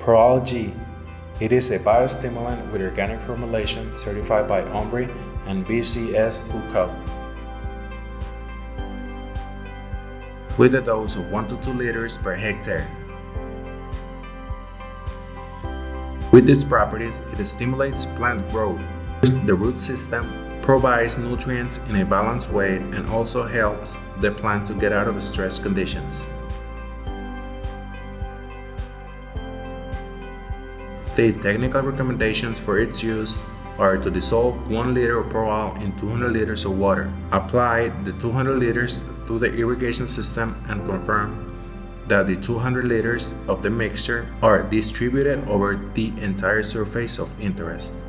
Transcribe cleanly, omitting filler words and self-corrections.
Proal G. It is a biostimulant with organic formulation certified by OMBRE and BCS UCO. With a dose of 1 to 2 liters per hectare. With its properties, it stimulates plant growth, boosts the root system, provides nutrients in a balanced way, and also helps the plant to get out of stress conditions. The technical recommendations for its use are to dissolve 1 liter of Proal in 200 liters of water. Apply the 200 liters to the irrigation system and confirm that the 200 liters of the mixture are distributed over the entire surface of interest.